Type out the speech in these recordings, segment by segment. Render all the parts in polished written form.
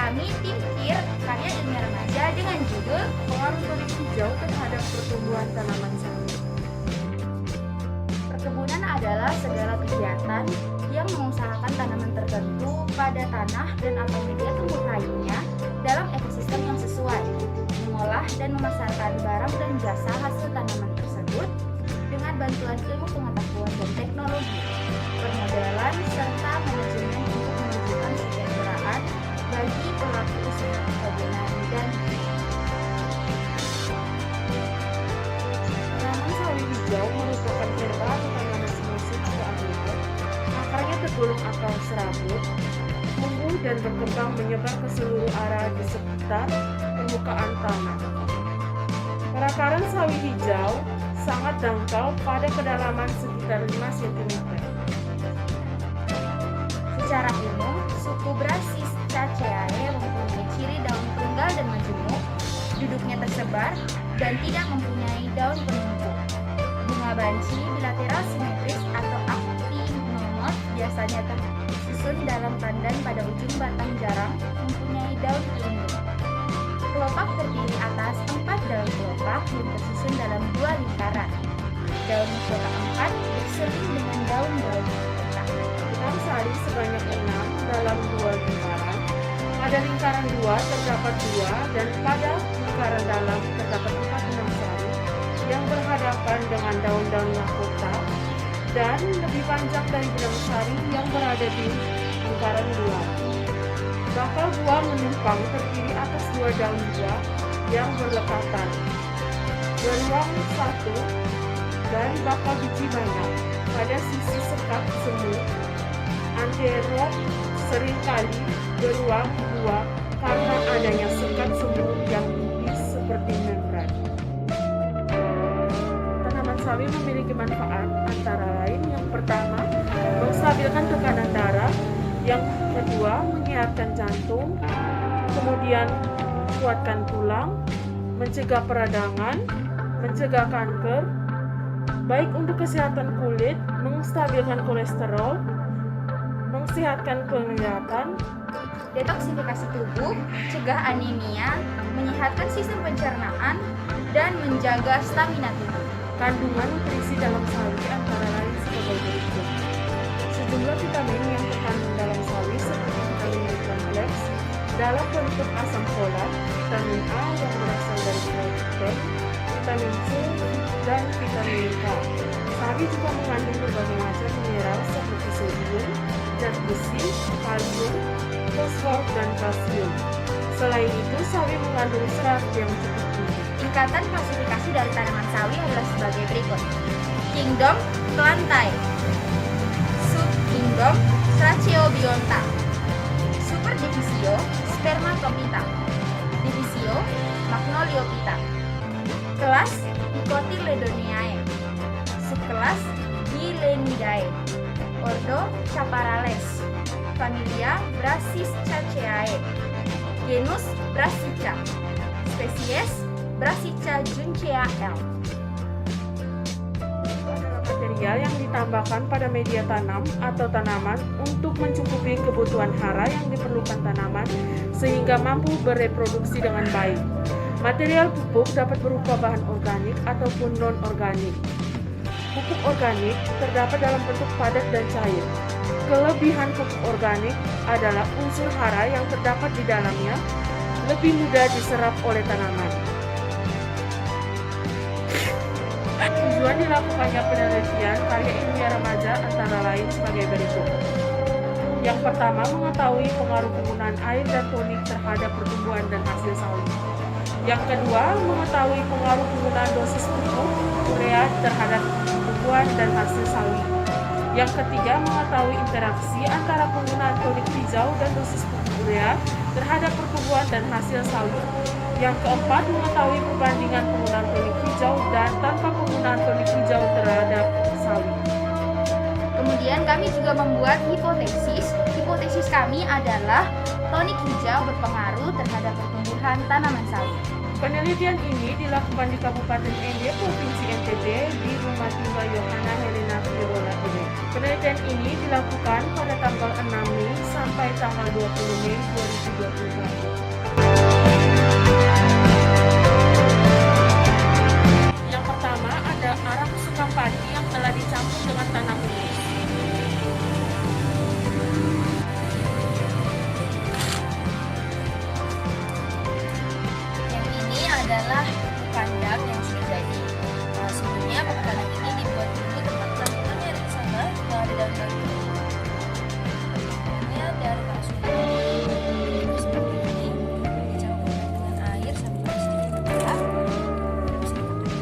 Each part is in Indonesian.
kami tim KIR karya ilmiah remaja dengan judul Pengaruh tonik hijau terhadap pertumbuhan tanaman sawit. Perkebunan adalah segala kegiatan yang mengusahakan tanaman tertentu pada tanah dan atau media tumbuh lainnya dalam ekosistem yang sesuai, mengolah dan memasarkan barang dan jasa hasil tanaman tersebut dengan bantuan ilmu pengetahuan dan teknologi, permodalan serta manajemen untuk menunjukkan kesejahteraan bagi pelaku usaha perkebunan dan Tanaman sawi hijau merupakan herba atau tanaman semusim atau annual. Akarnya tergolong akar serabut, tumbuh dan berkembang menyebar ke seluruh area di sekitar permukaan tanah. Perakaran sawi hijau sangat dangkal pada kedalaman sekitar 5 cm. secara umum, suku Brassicaceae mempunyai ciri daun tunggal dan majemuk, duduknya tersebar, dan tidak mempunyai daun penumpuk. Bunga banci bilateral simetris atau actinomorf biasanya tersusun dalam tandan pada ujung batang jarang mempunyai daun pelindung. Kelopak terdiri atas 4 daun kelopak yang tersusun dalam 2 lingkaran. Daun mahkota 4 berseling dengan daun-daun mahkota. Benang sari sebanyak 6 dalam 2 lingkaran. Pada lingkaran 2 terdapat 2 dan pada lingkaran dalam terdapat 4 benang sari yang berhadapan dengan daun-daun mahkota dan lebih panjang dari benang sari yang berada di lingkaran 2. Bakal buah menumpang terdiri atas 2 daun buah yang berlekatan. Beruang 1 dan bakal biji banyak pada sisi sekat semu. Antero seringkali beruang 2 karena adanya sekat semu yang tipis seperti membran. Tanaman sawi memiliki manfaat antara lain yang pertama, menstabilkan tekanan darah, yang kedua, menyehatkan jantung, kemudian kuatkan tulang, mencegah peradangan, mencegah kanker, baik untuk kesehatan kulit, menstabilkan kolesterol, mensehatkan penglihatan, Detoksifikasi tubuh, cegah anemia, menyehatkan sistem pencernaan, dan menjaga stamina tubuh. kandungan nutrisi dalam sawi antara lain sebagai berikut. Sejumlah vitamin yang terkandung dalam sawi seperti vitamin B-kompleks dalam bentuk asam folat, vitamin A yang berasal dari protein, vitamin C, dan vitamin K. Sawi juga mengandung berbagai macam mineral seperti sodium, zat besi, kalium, fosfor, dan kalsium. Selain itu, sawi mengandung serat yang cukup tinggi. Tingkatan klasifikasi dari tanaman sawi adalah sebagai berikut. Kingdom Plantae, Subkingdom Stracheobionta, Superdivisio Spermatophyta, Divisio Magnoliophyta, Kelas Dicotyledoniae, Subkelas Dilenidae, Ordo Chaparrales, Familia Brassicaceae, Genus Brassica, Spesies Brassica juncea L. Itu adalah material yang ditambahkan pada media tanam atau tanaman untuk mencukupi kebutuhan hara yang diperlukan tanaman sehingga mampu bereproduksi dengan baik. Material pupuk dapat berupa bahan organik ataupun non-organik. Pupuk organik terdapat dalam bentuk padat dan cair. Kelebihan pupuk organik adalah unsur hara yang terdapat di dalamnya lebih mudah diserap oleh tanaman. Tujuan dilakukannya penelitian karya ilmiah remaja antara lain sebagai berikut. Yang pertama, mengetahui pengaruh penggunaan air dan tonik terhadap pertumbuhan dan hasil sawi. Yang kedua, mengetahui pengaruh penggunaan dosis pupuk urea terhadap pertumbuhan dan hasil sawi. Yang ketiga, mengetahui interaksi antara penggunaan tonik hijau dan dosis pupuk urea terhadap pertumbuhan dan hasil sawi. Yang keempat, mengetahui perbandingan penggunaan tonik hijau dan tanpa penggunaan tonik hijau terhadap sawi. Kemudian kami juga membuat hipotesis. Hipotesis kami adalah tonik hijau berpengaruh terhadap pertumbuhan tanaman sawit. Penelitian ini dilakukan di Kabupaten Ende, Provinsi NTB, di Rumah Tinggal Yohana Helena Fiola ini. Penelitian ini dilakukan pada tanggal 6 Mei sampai tanggal 20 Mei 2021. Yang pertama ada arang sukam padi yang telah dicampur dengan tanah humus. Yang ini adalah pupuk kandang yang sudah jadi. Sebelumnya pupuk kandang ini dibuat dulu tempat tampilannya ada di sana, yang ada daun daun. Tampilannya dari kasur seperti ini, dicampurkan dengan air sampai sedikit merah. Terus ditutup.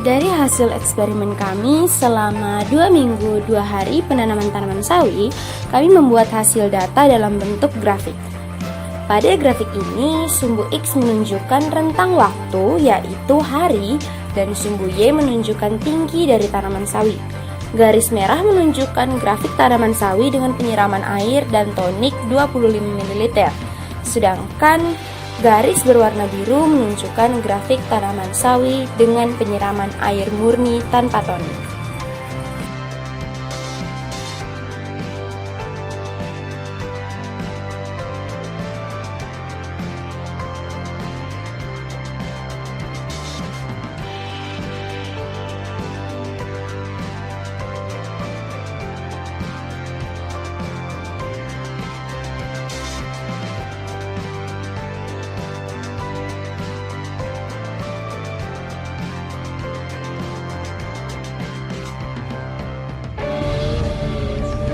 Dari hasil eksperimen kami selama 2 minggu 2 hari penanaman tanaman sawi, kami membuat hasil data dalam bentuk grafik. Pada grafik ini, sumbu X menunjukkan rentang waktu yaitu hari dan sumbu Y menunjukkan tinggi dari tanaman sawi. Garis merah menunjukkan grafik tanaman sawi dengan penyiraman air dan tonik 25 ml. Sedangkan garis berwarna biru menunjukkan grafik tanaman sawi dengan penyiraman air murni tanpa tonik.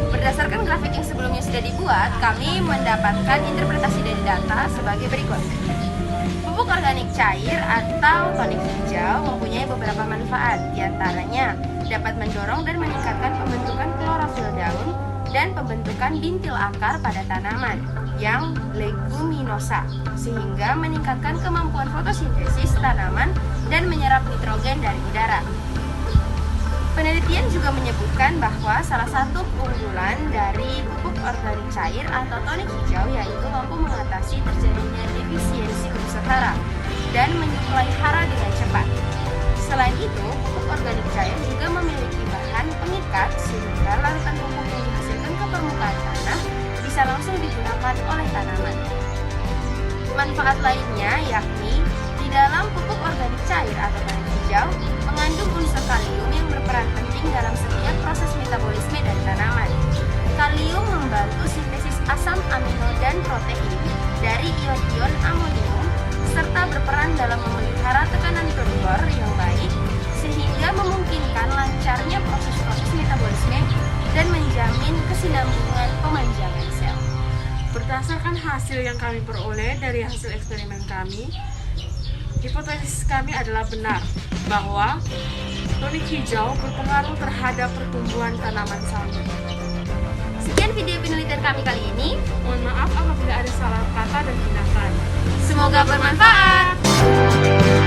Berdasarkan grafik yang sebelumnya sudah dibuat, kami mendapatkan interpretasi dari data sebagai berikut. Pupuk organik cair atau tonik hijau mempunyai beberapa manfaat, diantaranya dapat mendorong dan meningkatkan pembentukan klorofil daun dan pembentukan bintil akar pada tanaman yang leguminosa, sehingga meningkatkan kemampuan fotosintesis tanaman dan menyerap nitrogen dari udara. Penelitian juga menyebutkan bahwa salah satu keunggulan dari pupuk organik cair atau tonik hijau yaitu mampu mengatasi terjadinya defisiensi unsur hara dan menyuplai hara dengan cepat. Selain itu, pupuk organik cair juga memiliki bahan pengikat sehingga larutan pupuk yang dihasilkan permukaan tanah bisa langsung digunakan oleh tanaman. Manfaat lainnya yakni di dalam pupuk organik cair atau tanah hijau mengandung unsur kalium yang berperan penting dalam setiap proses metabolisme dari tanaman. Kalium membantu sintesis asam amino dan protein dari ion-ion amonium serta berperan dalam memelihara tekanan keluar yang baik sehingga memungkinkan lancarnya proses-proses metabolisme dan menjamin kesinambungan pemanjangan sel. Berdasarkan hasil yang kami peroleh dari hasil eksperimen kami, hipotesis kami adalah benar bahwa tonik hijau berpengaruh terhadap pertumbuhan tanaman sawi. Sekian video penelitian kami kali ini. Mohon maaf apabila ada salah kata dan tindakan. Semoga bermanfaat.